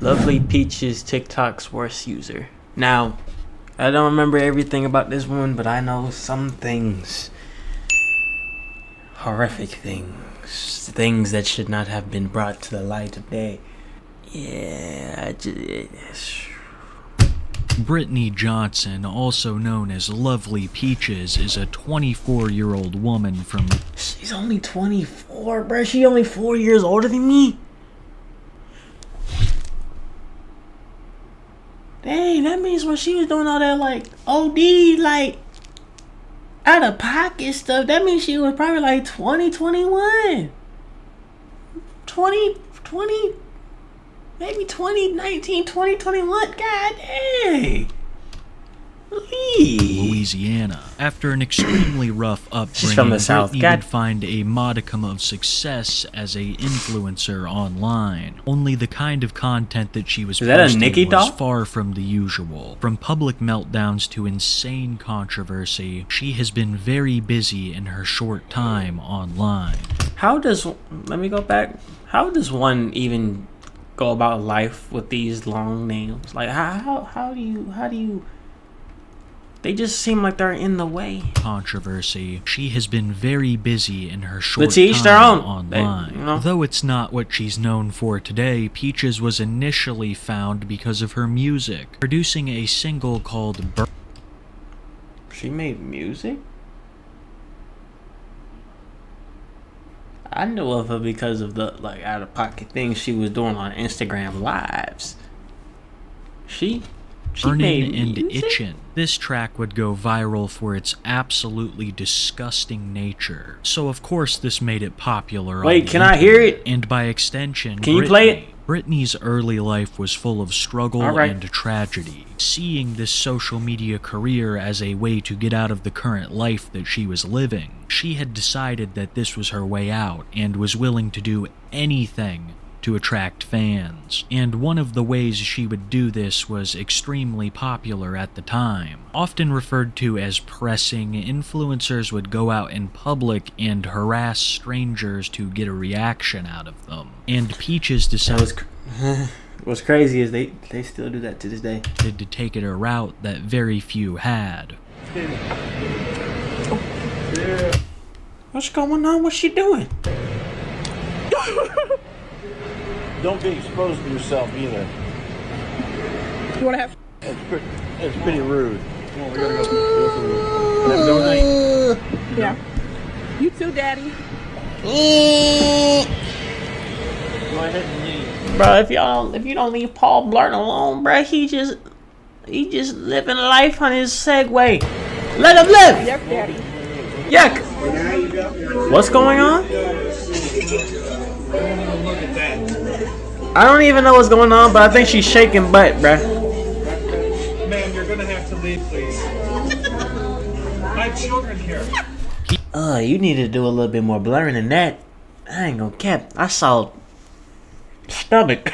Lovely Peaches, TikTok's worst user. Now, I don't remember everything about this one, but I know some things. Horrific things. Things that should not have been brought to the light of day. Yeah, I just... Brittany Johnson, also known as Lovely Peaches, is a 24-year-old woman from... She's only 24, bruh. She only 4 years older than me. Dang, that means when she was doing all that, like, OD, like, out of pocket stuff, that means she was probably like 20, 21. 20, maybe 2019, 2021. God dang. Louisiana. After an extremely rough upbringing, from the South. Brittany would find a modicum of success as a influencer online. Only the kind of content that she was posting was far from the usual. From public meltdowns to insane controversy, she has been very busy in her short time online. Let me go back. How does one even go about life with these long names? Like, how do you... They just seem like they're in the way. Controversy. She has been very busy in her short time online. Though it's not what she's known for today, Peaches was initially found because of her music, producing a single called She made music? I know of her because of the, like, out-of-pocket things she was doing on Instagram Lives. She Burnin' and Itchin'. This track would go viral for its absolutely disgusting nature. So of course this made it popular. Wait, can I hear it? And by extension, can you play it? Brittany's early life was full of struggle and tragedy. Seeing this social media career as a way to get out of the current life that she was living, she had decided that this was her way out and was willing to do anything to attract fans. And one of the ways she would do this was extremely popular at the time. Often referred to as pressing, influencers would go out in public and harass strangers to get a reaction out of them. And Peaches decided... What's crazy is they still do that to this day. To take it a route that very few had. What's going on? What's she doing? Don't be exposed to yourself either. You want to have? It's pretty rude. Come on, we gotta go. Yeah. You too, Daddy. Go ahead and leave. Bro, if you don't leave Paul Blart alone, bro, he just living life on his Segway. Let him live. Yuck, Daddy. Yuck. What's going on? I don't even know what's going on, but I think she's shaking butt, bruh. Ma'am, you're gonna have to leave, please. My children here. You need to do a little bit more blurring than that. I ain't gonna cap. I saw stomach.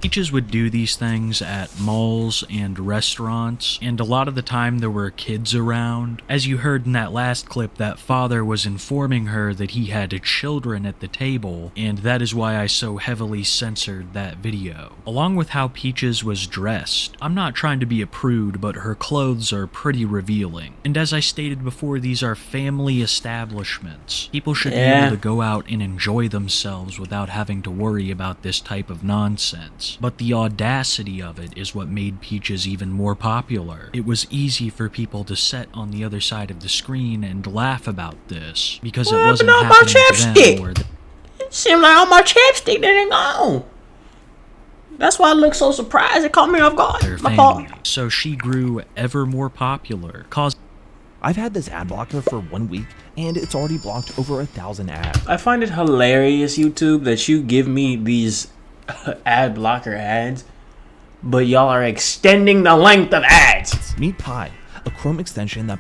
Peaches would do these things at malls and restaurants, and a lot of the time there were kids around. As you heard in that last clip, that father was informing her that he had children at the table, and that is why I so heavily censored that video. Along with how Peaches was dressed. I'm not trying to be a prude, but her clothes are pretty revealing. And as I stated before, these are family establishments. People should be able to go out and enjoy themselves without having to worry about this type of nonsense. But the audacity of it is what made Peaches even more popular. It was easy for people to sit on the other side of the screen and laugh about this, because it wasn't happening to them. It seemed like all my chapstick didn't go. That's why I look so surprised. It caught me off guard. My fault. So she grew ever more popular. I've had this ad blocker for 1 week, and it's already blocked over 1,000 ads. I find it hilarious, YouTube, that you give me these ad blocker ads, but y'all are extending the length of ads. Meet Pi, a Chrome extension that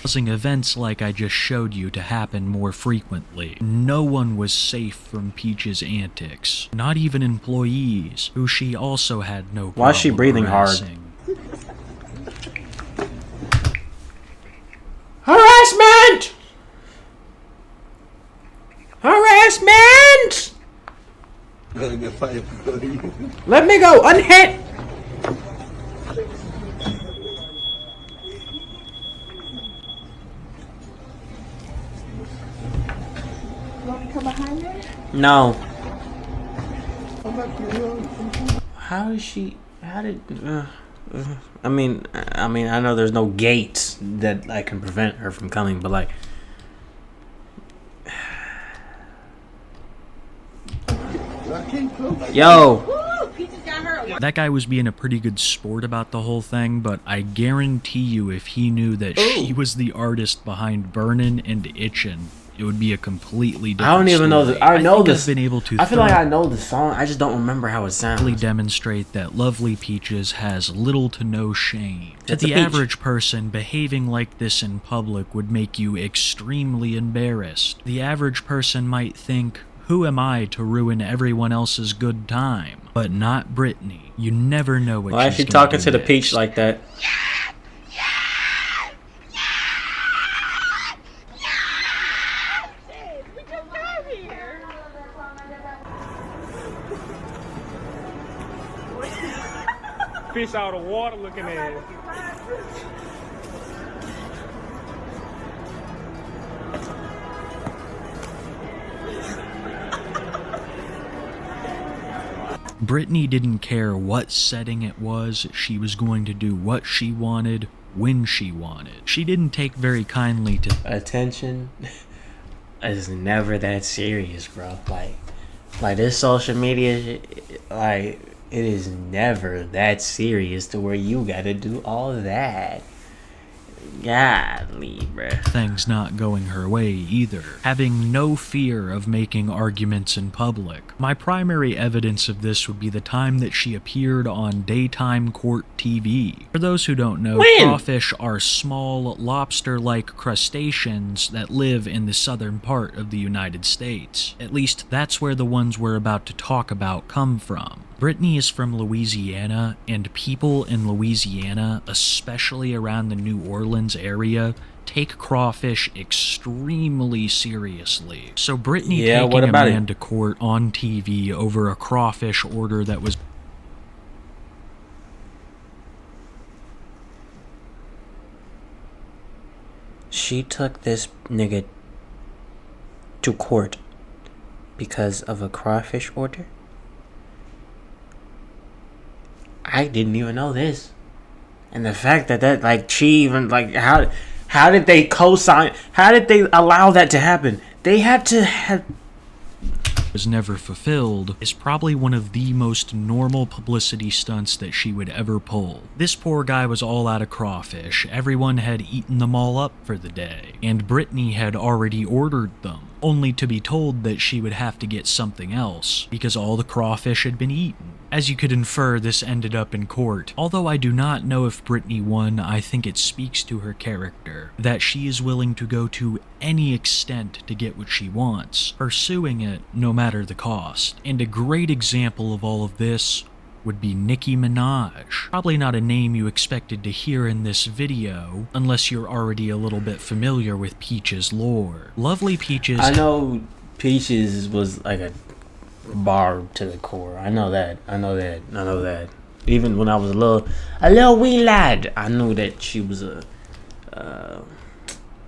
causing events like I just showed you to happen more frequently. No one was safe from Peach's antics, not even employees, who she also had no problem. Why is she breathing harassing. Harassment! Harassment! Gonna get Let me go. Unhit. Come behind me. No. How is she? How did? I mean, I know there's no gates that I can prevent her from coming, but like, yo, That guy was being a pretty good sport about the whole thing, but I guarantee you if he knew that she was the artist behind Burnin' and Itchin', it would be a completely different I don't even know story. the. I know think this. I've been able to I feel like I know the song. I just don't remember how it thoroughly sounds. demonstrate that Lovely Peaches has little to no shame. To It's a the peach. average person, behaving like this in public would make you extremely embarrassed. The average person might think, who am I to ruin everyone else's good time? But not Brittany. You never know what Why is she's she gonna talking do to the next. peach like that? Fish out of water looking at it. Brittany didn't care what setting it was, she was going to do what she wanted, when she wanted. She didn't take very kindly to Attention is never that serious, bro. Like this social media, like it is never that serious to where you gotta do all that. Godly, bruh. things not going her way either, having no fear of making arguments in public. My primary evidence of this would be the time that she appeared on daytime court TV. For those who don't know, When? crawfish are small, lobster-like crustaceans that live in the southern part of the United States. At least that's where the ones we're about to talk about come from. Brittany is from Louisiana, and people in Louisiana, especially around the New Orleans area, take crawfish extremely seriously. So Brittany Yeah, taking what a about man it? to court on TV over a crawfish order that was She took this nigga to court because of a crawfish order? I didn't even know this. And the fact that like she even like how did they co-sign? How did they allow that to happen? They had to have was never fulfilled is probably one of the most normal publicity stunts that she would ever pull. This poor guy was all out of crawfish, everyone had eaten them all up for the day, and Brittany had already ordered them, only to be told that she would have to get something else, because all the crawfish had been eaten. As you could infer, this ended up in court. Although I do not know if Brittany won, I think it speaks to her character, that she is willing to go to any extent to get what she wants, pursuing it no matter the cost. And a great example of all of this would be Nicki Minaj. Probably not a name you expected to hear in this video, unless you're already a little bit familiar with Peach's lore. Lovely Peaches I know Peaches was like a barb to the core. I know that. Even when I was a little wee lad, I knew that she was a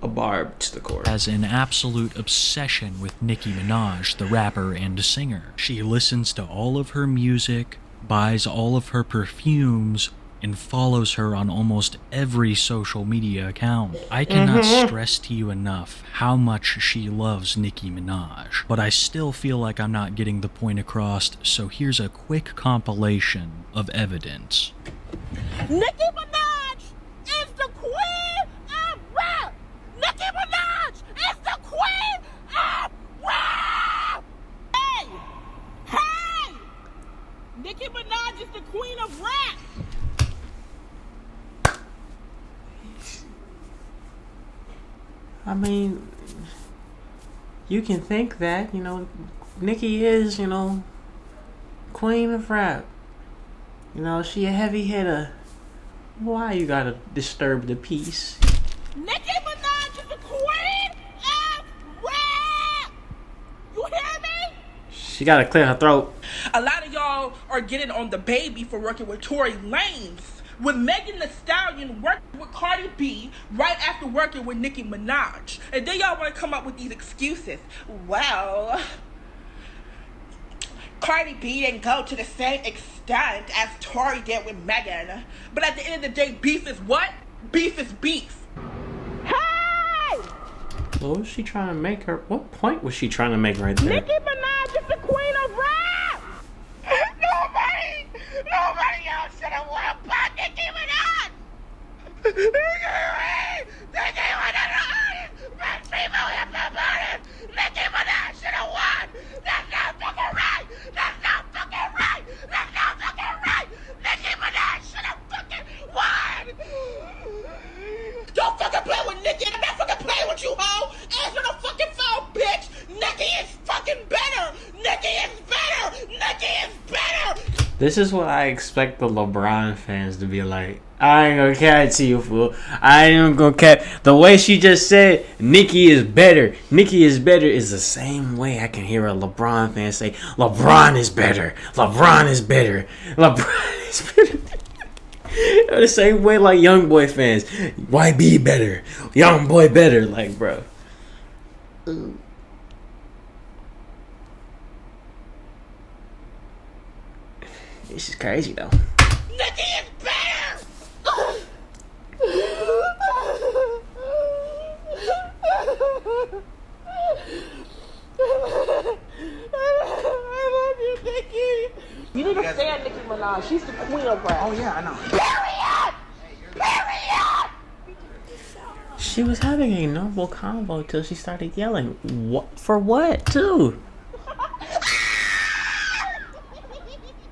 barb to the core. has an absolute obsession with Nicki Minaj, the rapper and singer. She listens to all of her music, buys all of her perfumes, and follows her on almost every social media account. I cannot stress to you enough how much she loves Nicki Minaj, but I still feel like I'm not getting the point across, so here's a quick compilation of evidence. Nicki Minaj is the queen of rap. Nicki Minaj is the queen of rap. Hey, hey, Nicki Minaj is the queen of rap. I mean, you can think that, Nicki is, queen of rap. She a heavy hitter. Why you gotta disturb the peace? Nicki Minaj is the queen of rap. You hear me? She gotta clear her throat. A lot of are getting on the baby for working with Tory Lanez, with Megan Thee Stallion working with Cardi B right after working with Nicki Minaj. And then y'all want to come up with these excuses. Well, Cardi B didn't go to the same extent as Tory did with Megan. But at the end of the day, beef is what? Beef is beef. Hey! What was she trying to make her? What point was she trying to make right there? Nicki Minaj is the queen of rap! Nobody else should have won but Nicki Minaj! Nicki Minaj! Best female hip-hop artist! Nicki Minaj should have won! That's not fucking right! That's not fucking right! That's not fucking right! Nicki Minaj should have fucking won! Don't fucking play with Nicki! I'm not fucking playing with you, hoe! Answer the fucking phone, bitch! Nicki is fucking better! Nicki is better! Nicki is better! This is what I expect the LeBron fans to be like. I ain't gonna cat to you, fool. I ain't gonna cat. The way she just said, Nicki is better. Nicki is better is the same way I can hear a LeBron fan say, LeBron is better. LeBron is better. LeBron is better. The same way like Young Boy fans. YB better. Young Boy better. Like, bro. This is crazy, though. Nicki is better! I love you, Nicki. You need to stand Nicki Minaj. She's the queen of rap. Oh, yeah, I know. Period! She was having a normal convo till she started yelling. What? For what, too?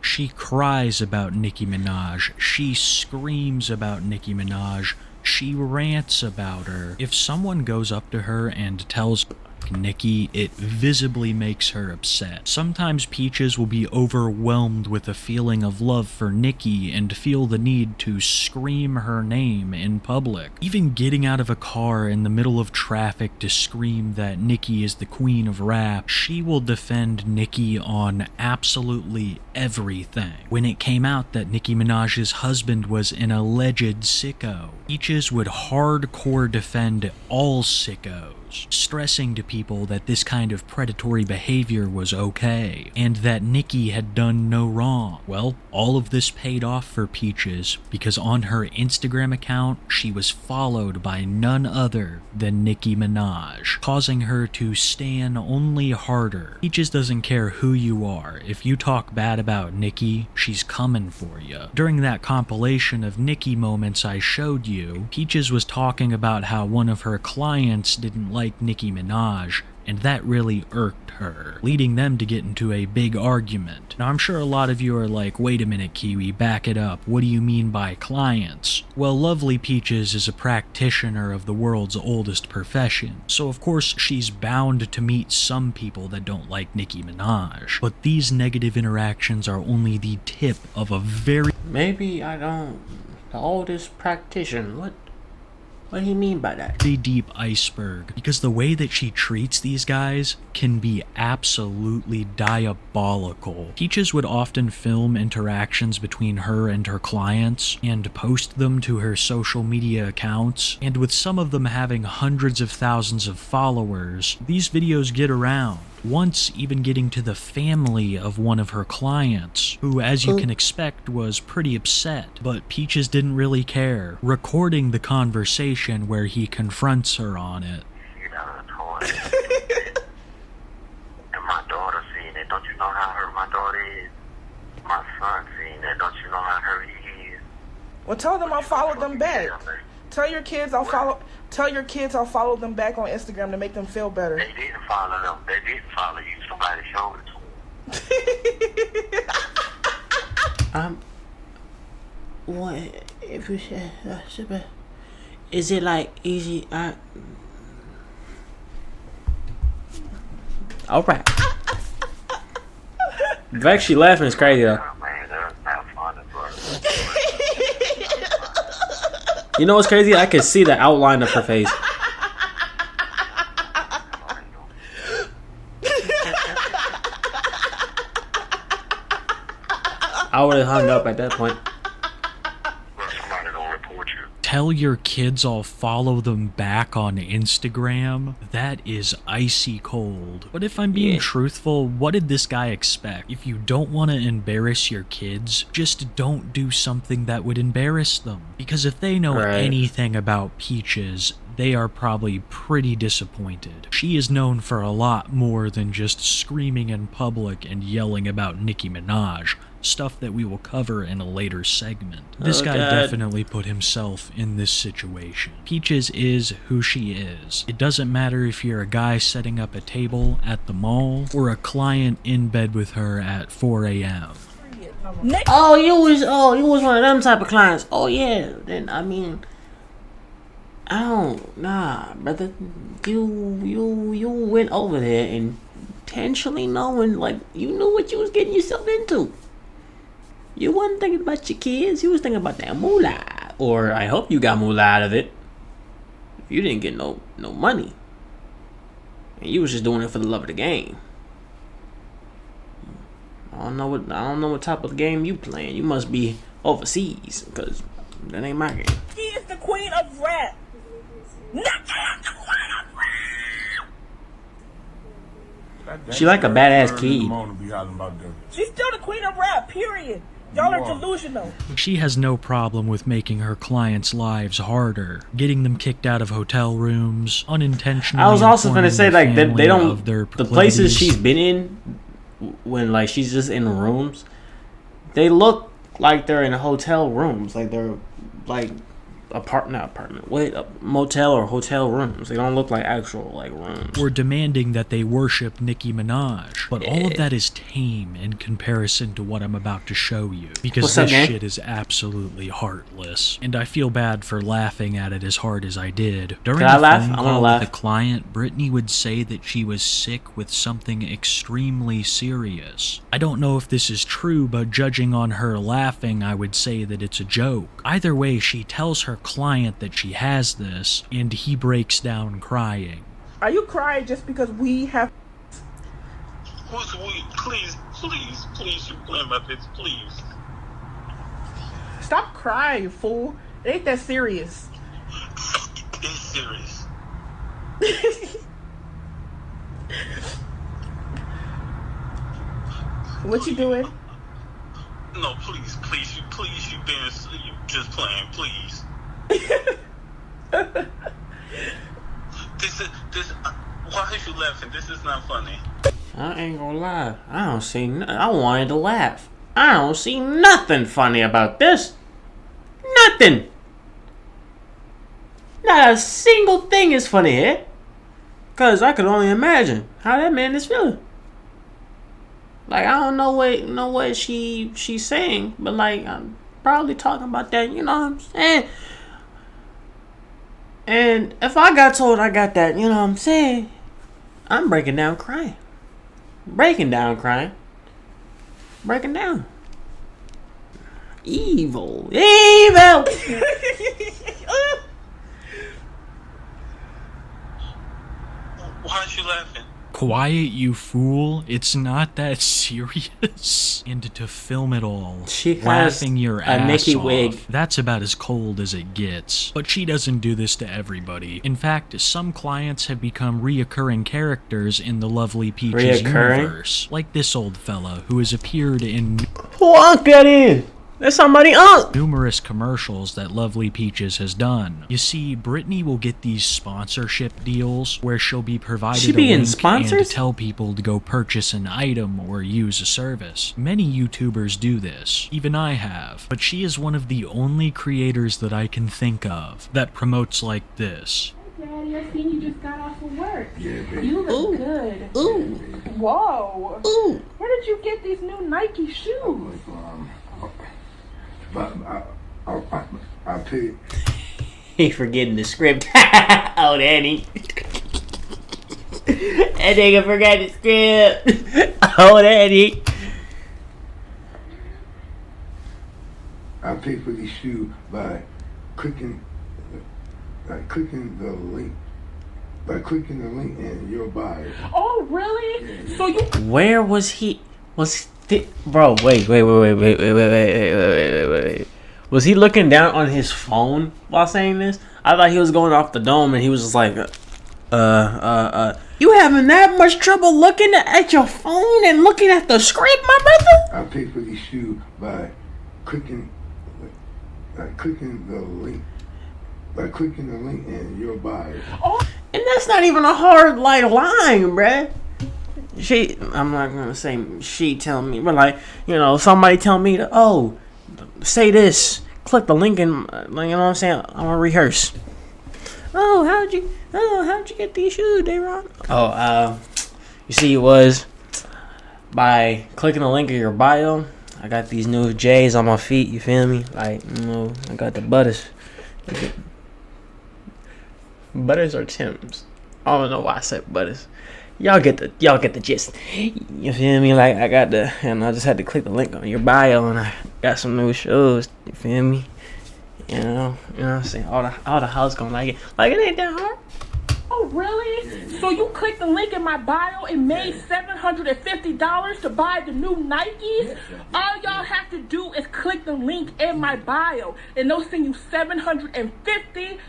She cries about Nicki Minaj. She screams about Nicki Minaj. She rants about her. If someone goes up to her and tells Nicki, it visibly makes her upset. Sometimes Peaches will be overwhelmed with a feeling of love for Nicki and feel the need to scream her name in public. Even getting out of a car in the middle of traffic to scream that Nicki is the queen of rap, she will defend Nicki on absolutely everything. When it came out that Nicki Minaj's husband was an alleged sicko, Peaches would hardcore defend all sickos, stressing to people that this kind of predatory behavior was okay, and that Nicki had done no wrong. Well, all of this paid off for Peaches, because on her Instagram account, she was followed by none other than Nicki Minaj, causing her to stan only harder. Peaches doesn't care who you are. If you talk bad about Nicki, she's coming for you. During that compilation of Nicki moments I showed you, Peaches was talking about how one of her clients didn't like Nicki Minaj, and that really irked her, leading them to get into a big argument. Now, I'm sure a lot of you are like, wait a minute, Kiwi, back it up. What do you mean by clients? Well, lovely Peaches is a practitioner of the world's oldest profession, so of course she's bound to meet some people that don't like Nicki Minaj. But these negative interactions are only the tip of a very Maybe I don't. The oldest practitioner. What do you mean by that? deep iceberg, because the way that she treats these guys can be absolutely diabolical. Peaches would often film interactions between her and her clients and post them to her social media accounts, and with some of them having hundreds of thousands of followers, these videos get around. Once even getting to the family of one of her clients, who, as you can expect, was pretty upset, but Peaches didn't really care, recording the conversation where he confronts her on it. You know, toy. And my daughter seen it. Don't you know how hurt my daughter is? My son seen it. Don't you know how hurt he is? Well, tell them I'll follow them back. Tell your kids I'll follow them back on Instagram to make them feel better. They didn't follow them. They didn't follow you. Somebody showed it to them. What if you said is it like easy? All right. The fact she laughing is crazy though. Oh, man, that's not funny, bro. You know what's crazy? I can see the outline of her face. would have hung up at that point. Well, somebody gonna report you. Tell your kids I'll follow them back on Instagram? That is icy cold. But if I'm being Yeah. truthful, what did this guy expect? If you don't want to embarrass your kids, just don't do something that would embarrass them. Because if they know Right. anything about Peaches, they are probably pretty disappointed. She is known for a lot more than just screaming in public and yelling about Nicki Minaj, stuff that we will cover in a later segment. This Oh, guy God. definitely put himself in this situation. Peaches is who she is. It doesn't matter if you're a guy setting up a table at the mall or a client in bed with her at 4 a.m. Oh, you was one of them type of clients. Oh yeah. Then I mean, I don't brother. You went over there intentionally knowing, like, you knew what you was getting yourself into. You wasn't thinking about your kids. You was thinking about that moolah. Or I hope you got moolah out of it. You didn't get no money, and you was just doing it for the love of the game. I don't know what type of game you playing. You must be overseas, because that ain't my game. She is the queen of rap. Nicki is the queen of rap. She like a badass kid. She's still the queen of rap, period. Y'all are delusional. She has no problem with making her clients' lives harder, getting them kicked out of hotel rooms, unintentionally. I was also informing gonna say, their like, family they don't, of their the places proclivities. she's been in, when like she's just in rooms, they look like they're in hotel rooms, like they're like motel or hotel rooms. They don't look like actual like rooms. Or demanding that they worship Nicki Minaj. But all of that is tame in comparison to what I'm about to show you. Because What's up, this man? shit is absolutely heartless. And I feel bad for laughing at it as hard as I did. During Can I the laugh? phone I wanna call laugh. with the client, Brittany would say that she was sick with something extremely serious. I don't know if this is true, but judging on her laughing, I would say that it's a joke. Either way, she tells her client that she has this, and he breaks down crying. Are you crying just because we have... Who's we? Please, you playing my bitch, please. Stop crying, you fool. It ain't that serious. It's serious. What you doing? No, please, you just playing, please. Why is you laughing? This is not funny. I ain't gonna lie. I wanted to laugh. I don't see nothing funny about this. Nothing. Not a single thing is funny here. Cause I could only imagine how that man is feeling. Like, I don't know what she's saying, but like, I'm probably talking about that, you know what I'm saying? And if I got told I got that, you know what I'm saying, I'm breaking down crying. Breaking down. Evil. Why is you laughing? Quiet, you fool. It's not that serious. And to film it all, She has laughing your a ass Nicki off, wig. that's about as cold as it gets. But she doesn't do this to everybody. In fact, some clients have become reoccurring characters in the Lovely Peaches Reoccurring? universe. Like this old fella, who has appeared in Who unk that is? That's somebody unk. numerous commercials that Lovely Peaches has done. You see, Brittany will get these sponsorship deals where she'll be provided She a be in link sponsors? and tell people to go purchase an item or use a service. Many YouTubers do this, even I have, but she is one of the only creators that I can think of that promotes like this. Daddy, I seen you just got off of work. Yeah, baby. You look good. Ooh. Whoa. Ooh. Where did you get these new Nike shoes? I paid. He forgetting the script. Oh, Danny. That nigga forgot the script. Oh, Danny. I paid for these shoes by clicking the link. By clicking the link in your bio. Oh, really? So you Where was he? Was Bro, wait. Was he looking down on his phone while saying this? I thought he was going off the dome and he was just like, you having that much trouble looking at your phone and looking at the script, my brother? I pay for these shoes by clicking the link. By clicking the link in your bio. And that's not even a hard like line, bruh. I'm not gonna say she tell me, but like, you know, somebody tell me to, say this, click the link and, like, you know what I'm saying? I'm gonna rehearse. How'd you get these shoes, Dayron? You see, it was by clicking the link in your bio. I got these new J's on my feet, you feel me? Like, you know, I got the Butters. Butters or Timbs? I don't know why I said Butters. Y'all get the gist. You feel me? Like, and I just had to click the link on your bio and I got some new shoes. You feel me? You know what I'm saying? All the house gonna like it. Like, it ain't that hard. Oh, really? So you clicked the link in my bio and made $750 to buy the new Nikes? All y'all have to do is click the link in my bio and they'll send you $750.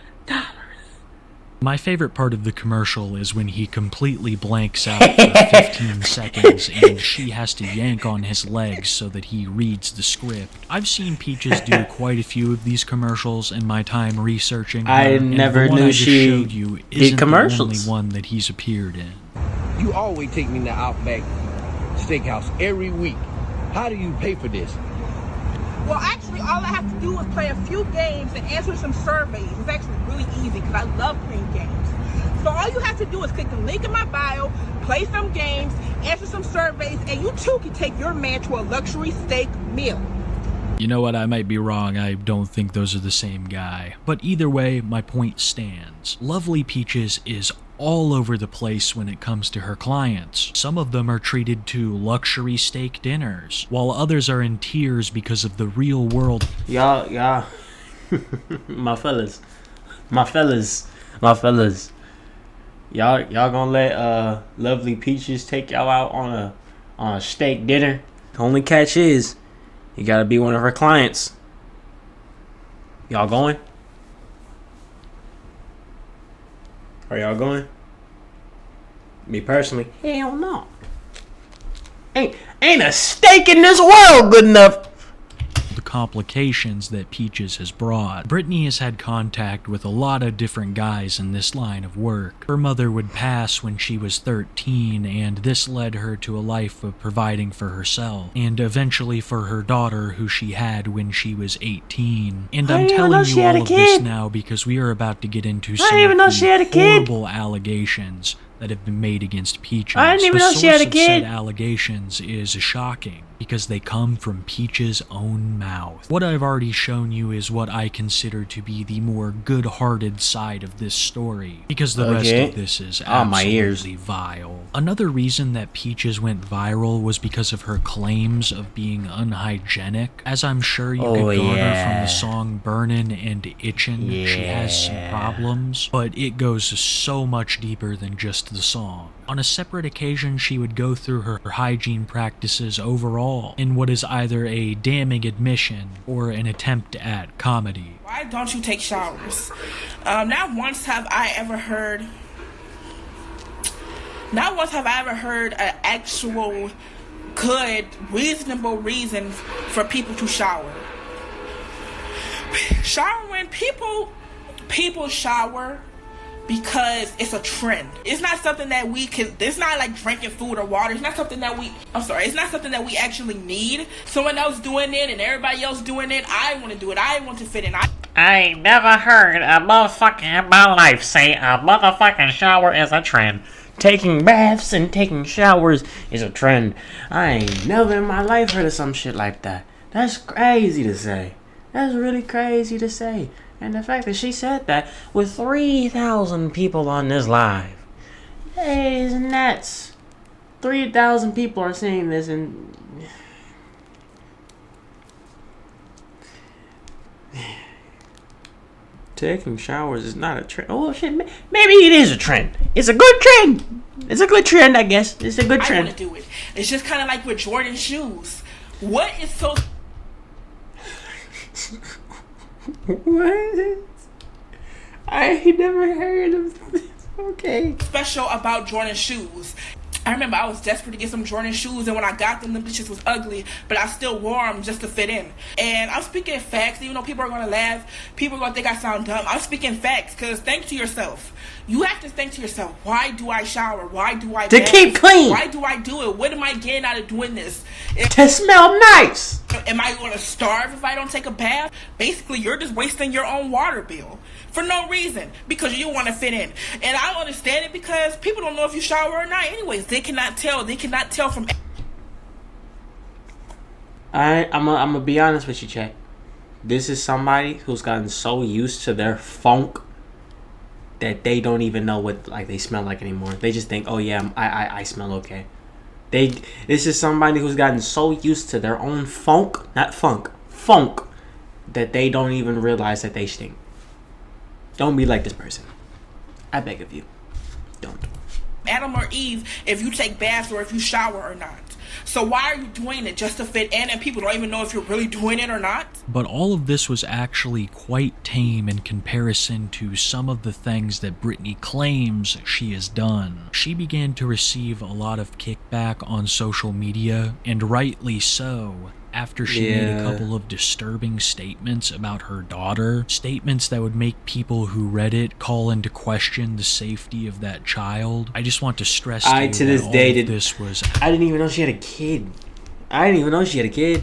My favorite part of the commercial is when he completely blanks out for 15 seconds and she has to yank on his legs so that he reads the script. I've seen Peaches do quite a few of these commercials in my time researching her, I never and the one knew I just she showed you did isn't commercials. the only one that he's appeared in. You always take me to Outback Steakhouse every week. How do you pay for this? Well, actually, all I have to do is play a few games and answer some surveys. It's actually really easy because I love playing games. So all you have to do is click the link in my bio, play some games, answer some surveys, and you too can take your man to a luxury steak meal. You know what, I might be wrong, I don't think those are the same guy. But either way, my point stands. Lovely Peaches is all over the place when it comes to her clients. Some of them are treated to luxury steak dinners, while others are in tears because of the real world. Y'all, my fellas. Y'all gonna let Lovely Peaches take y'all out on a steak dinner? The only catch is, you gotta be one of her clients. Y'all going? Are y'all going? Me personally, hell no. Ain't a steak in this world good enough. The complications that Peaches has brought. Brittany has had contact with a lot of different guys in this line of work. Her mother would pass when she was 13, and this led her to a life of providing for herself, and eventually for her daughter who she had when she was 18. And I'm telling you all of this now because we are about to get into some of the horrible allegations that have been made against Peaches. I didn't even know she had a kid. The source of said allegations is shocking because they come from Peach's own mouth. What I've already shown you is what I consider to be the more good-hearted side of this story, because the rest of this is absolutely vile. Another reason that Peaches went viral was because of her claims of being unhygienic. As I'm sure you could garner from the song Burnin' and Itchin', she has some problems, but it goes so much deeper than just the song. On a separate occasion, she would go through her hygiene practices overall in what is either a damning admission or an attempt at comedy. Why don't you take showers? Not once have I ever heard an actual good, reasonable reason for people to shower. Showering, people shower because it's a trend. It's not something that it's not like drinking food or water. It's not something that it's not something that we actually need. Someone else doing it and everybody else doing it. I want to do it. I want to fit in. I ain't never heard a motherfucker in my life say a motherfucking shower is a trend. Taking baths and taking showers is a trend. I ain't never in my life heard of some shit like that. That's crazy to say. That's really crazy to say. And the fact that she said that with 3,000 people on this live. Hey, isn't nuts. 3,000 people are seeing this and... Taking showers is not a trend. Oh shit, maybe it is a trend. It's a good trend. It's a good trend, I guess. It's a good I trend. want to do it. It's just kind of like with Jordan shoes. What is so What? I never heard of this. Okay. special about Jordan shoes? I remember I was desperate to get some Jordan shoes, and when I got them bitches was ugly, but I still wore them just to fit in. And I'm speaking facts, even though people are going to laugh, people are going to think I sound dumb. I'm speaking facts, because think to yourself. You have to think to yourself, why do I shower? Why do I To bath? keep clean. Why do I do it? What am I getting out of doing this? To smell nice. Am I going to starve if I don't take a bath? Basically, you're just wasting your own water bill for no reason because you want to fit in. And I understand it because people don't know if you shower or not. Anyways, they cannot tell. They cannot tell from. I'm gonna be honest with you, Chat. This is somebody who's gotten so used to their funk that they don't even know what like they smell like anymore. They just think, oh yeah, I smell okay. This is somebody who's gotten so used to their own funk, not funk, that they don't even realize that they stink. Don't be like this person. I beg of you. Don't. Adam or Eve if you take baths or if you shower or not. So why are you doing it just to fit in and people don't even know if you're really doing it or not? But all of this was actually quite tame in comparison to some of the things that Britney claims she has done. She began to receive a lot of kickback on social media, and rightly so, after she made a couple of disturbing statements about her daughter, statements that would make people who read it call into question the safety of that child. I just want to stress to you that all of this was I didn't even know she had a kid.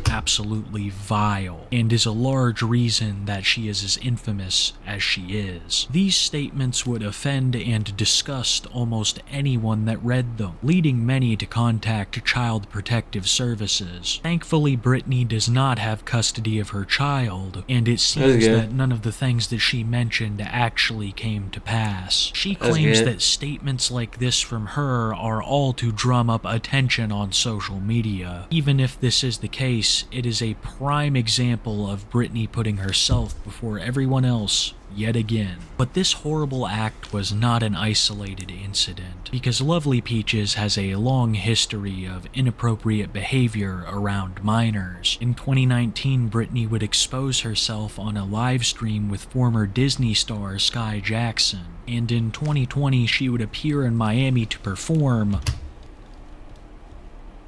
Absolutely vile, and is a large reason that she is as infamous as she is. These statements would offend and disgust almost anyone that read them, leading many to contact Child Protective Services. Thankfully, Britney does not have custody of her child, and it seems that none of the things that she mentioned actually came to pass. She claims that statements like this from her are all to drum up attention on social media. Even if this is the case, it is a prime example of Britney putting herself before everyone else yet again. But this horrible act was not an isolated incident, because Lovely Peaches has a long history of inappropriate behavior around minors. In 2019, Britney would expose herself on a live stream with former Disney star Sky Jackson, and in 2020 she would appear in Miami to perform.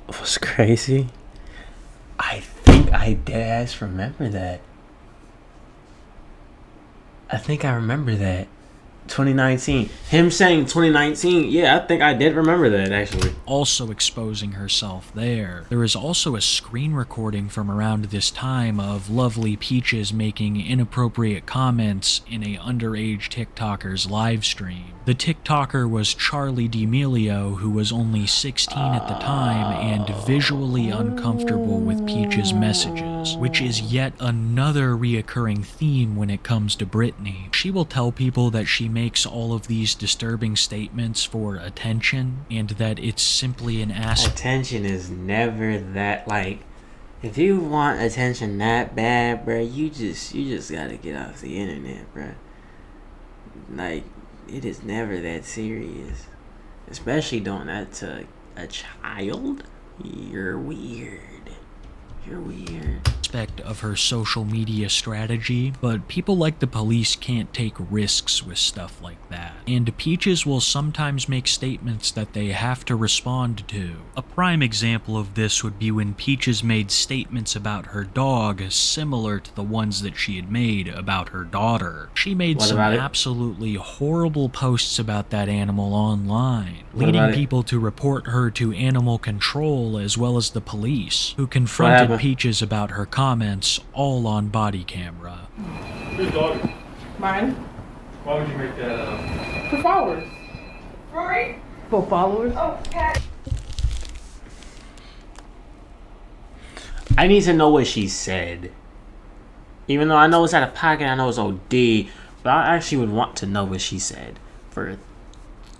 What's crazy? I think I deadass remember that. I think I remember that. 2019. Him saying 2019. Yeah, I think I did remember that, actually. Also exposing herself there. There is also a screen recording from around this time of Lovely Peaches making inappropriate comments in a underage TikToker's live stream. The TikToker was Charlie D'Amelio, who was only 16 at the time and visually uncomfortable with Peaches' messages, which is yet another reoccurring theme when it comes to Britney. She will tell people that she makes all of these disturbing statements for attention, and that it's simply an aspect. Attention is never that, like, if you want attention that bad, bro, you just gotta get off the internet, bro. Like, it is never that serious. Especially doing that to a child. You're weird. Aspect of her social media strategy, but people like the police can't take risks with stuff like that. And Peaches will sometimes make statements that they have to respond to. A prime example of this would be when Peaches made statements about her dog similar to the ones that she had made about her daughter. She made some absolutely horrible posts about that animal online, leading people to report her to animal control as well as the police, who confronted Peaches about her comments, all on body camera. Whose dog? Mine. Why would you make that up? For followers. Rory? For followers? Oh, Pat. I need to know what she said. Even though I know it's out of pocket, I know it's OD, but I actually would want to know what she said for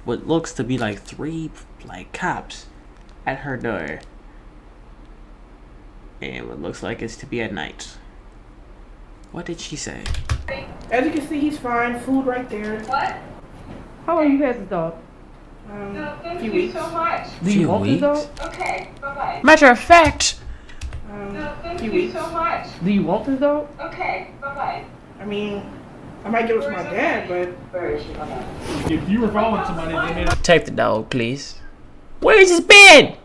what looks to be like 3 cops at her door. And what looks like it's to be at night. What did she say? As you can see, he's fine. Food right there. What? How long you had this dog? Few weeks. Do you want this dog? Okay, bye-bye. Matter of fact, Few weeks. do you want this dog? Okay, bye-bye. I mean, I might give it to my dad, but If you were following somebody, they made Take the dog, please. Where's his bed?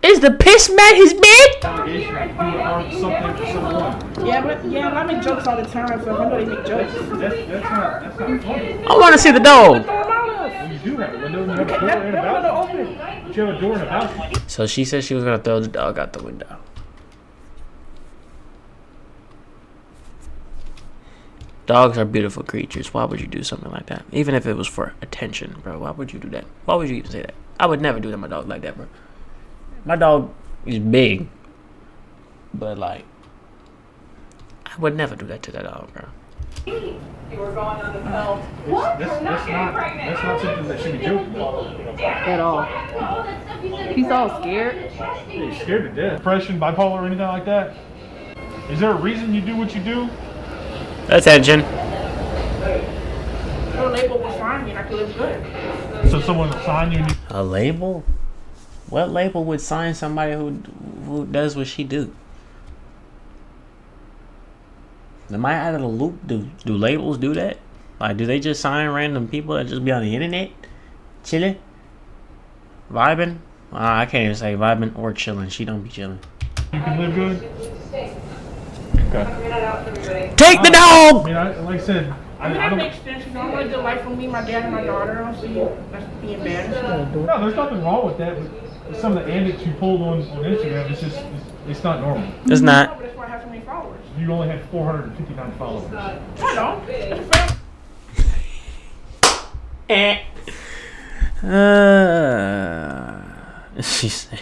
Is the piss mat his bed? allegation that you were armed something for someone. yeah, but I make jokes all the time, so I know they make jokes. That's not funny. I want to see the dog. Well, you do have a window, you have a door and a balcony. But you have a door and a balcony. So she said she was gonna throw the dog out the window. Dogs are beautiful creatures. Why would you do something like that? Even if it was for attention, bro. Why would you do that? Why would you even say that? I would never do that to my dog like that, bro. My dog is big. But, like, I would never do that to that dog, bro. You were going on the pill. That's not something that should be joking about. At all. He's all scared. He's scared to death. Depression, bipolar, or anything like that? Is there a reason you do what you do? Attention. No label will sign me and I could live good. So someone will sign you and you... A label? What label would sign somebody who does what she do? Am I out of the loop? Do labels do that? Like, do they just sign random people that just be on the internet? Chilling? Vibing? I can't even say vibing or chilling. She don't be chilling. You can live good? Okay. Take the dog! I mean, like I said, I mean, I that don't... makes sense. You know, I want a good life for me, my dad, and my daughter. I don't see that's being bad. No, there's nothing wrong with that, but some of the antics you pulled on Instagram, it's just, it's not normal. It's not. That's why I have so many followers. You only had 459 followers. I don't. It's a fact. She said,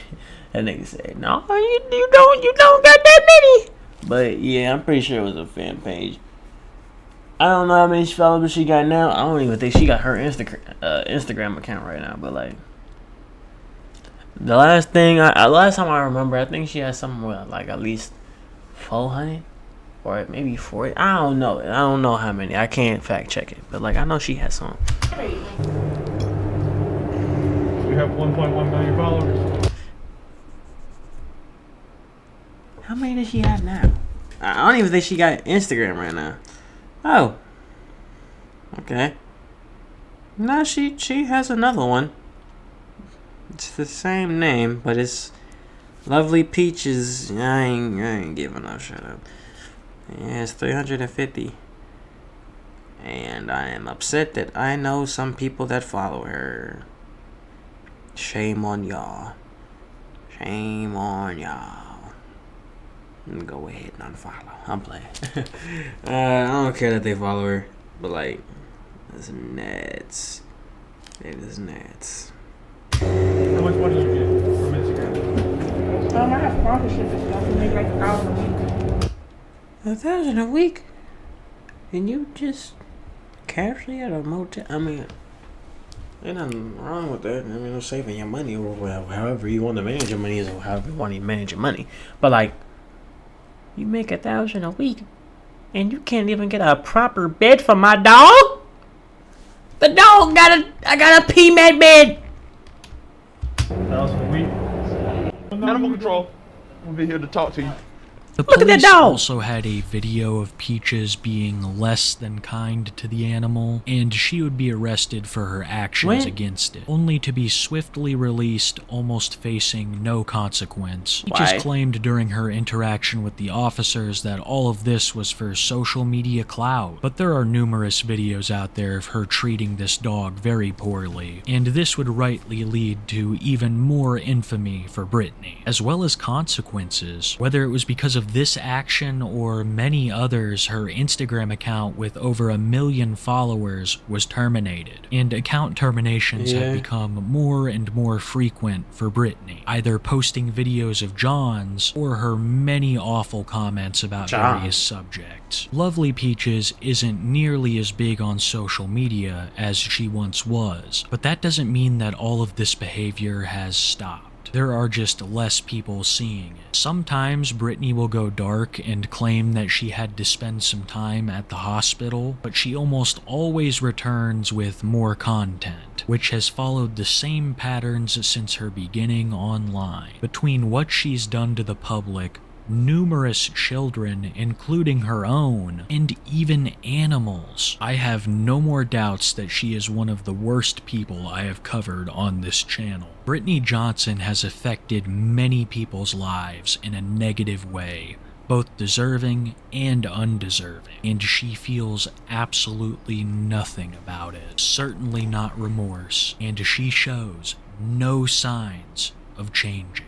that nigga said, no, you don't got that many. But yeah, I'm pretty sure it was a fan page. I don't know how many followers she got now. I don't even think she got her Instagram account right now. But like, the last time I remember, I think she had something with like at least 400 or maybe 40. I don't know. I don't know how many. I can't fact check it. But like, I know she had some. You have 1.1 million followers. How many does she have now? I don't even think she got Instagram right now. Oh. Okay. No, she has another one. It's the same name, but it's Lovely Peaches. I ain't giving up. Shut up. Yeah, it's 350. And I am upset that I know some people that follow her. Shame on y'all. Shame on y'all. Go ahead and unfollow. I'm playing. I don't care that they follow her, but like, it's nuts. It is nuts. How much money you get from Instagram? I have sponsorship and stuff. We make like $1,000 a week. $1,000 a week? And you just casually at a motel? I mean, ain't nothing wrong with that. I mean, it's saving your money or however you want to manage your money is however you want to manage your money. But like, you make $1,000 a week, and you can't even get a proper bed for my dog. The dog I got a PMAT bed. $1,000 a week. Animal control. We'll be here to talk to you. The Look at that police dog. also had a video of Peaches being less than kind to the animal, and she would be arrested for her actions against it, only to be swiftly released, almost facing no consequence. Peaches Why? claimed during her interaction with the officers that all of this was for social media clout, but there are numerous videos out there of her treating this dog very poorly, and this would rightly lead to even more infamy for Brittany, as well as consequences. Whether it was because of this action or many others, her Instagram account with over 1 million followers was terminated, and account terminations have become more and more frequent for Brittany, either posting videos of John's or her many awful comments about various subjects. Lovely Peaches isn't nearly as big on social media as she once was, but that doesn't mean that all of this behavior has stopped. There are just less people seeing it. Sometimes Brittany will go dark and claim that she had to spend some time at the hospital, but she almost always returns with more content, which has followed the same patterns since her beginning online. Between what she's done to the public, numerous children, including her own, and even animals, I have no more doubts that she is one of the worst people I have covered on this channel. Brittany Johnson has affected many people's lives in a negative way, both deserving and undeserving, and she feels absolutely nothing about it, certainly not remorse, and she shows no signs of changing.